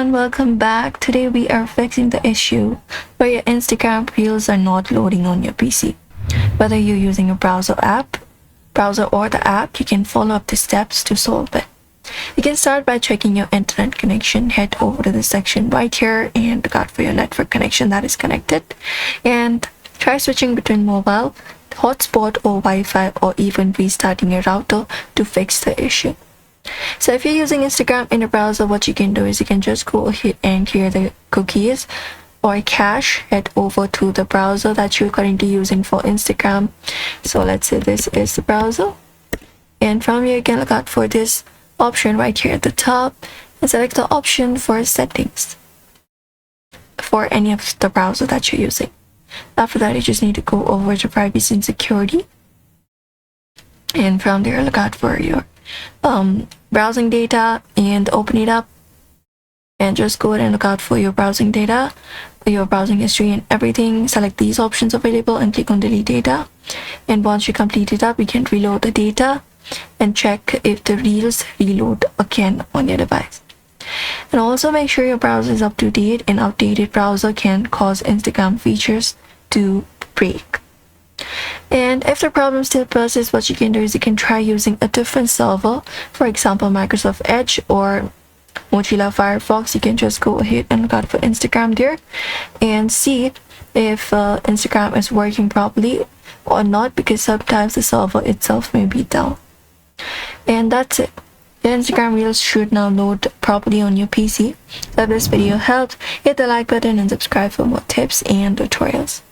everyone, welcome back. Today we are fixing the issue where your Instagram reels are not loading on your PC. Whether you're using a browser or the app, you can follow up the steps to solve it. You can start by checking your internet connection. Head over to the section right here and look out for your network connection that is connected. And try switching between mobile, hotspot or Wi-Fi, or even restarting your router to fix the issue. So if you're using Instagram in a browser, what you can do is you can just go ahead and clear the cookies or cache. Head over to the browser that you're currently using for Instagram. So let's say this is the browser, and from here you can look out for this option right here at the top and select the option for settings for any of the browser that you're using. After that, you just need to go over to privacy and security, and from there look out for your browsing data and open it up, and just go ahead and look out for your browsing data, your browsing history and everything. Select these options available and click on delete data, and once you complete it up, you can reload the data and check if the reels reload again on your device. And also make sure your browser is up to date. An outdated browser can cause Instagram features to break. And if the problem still persists, what you can do is you can try using a different server, for example Microsoft Edge or Mozilla Firefox. You can just go ahead and look out for Instagram there and see if Instagram is working properly or not, because sometimes the server itself may be down. And that's it. Your Instagram reels should now load properly on your PC. If this video helped, hit the like button and subscribe for more tips and tutorials.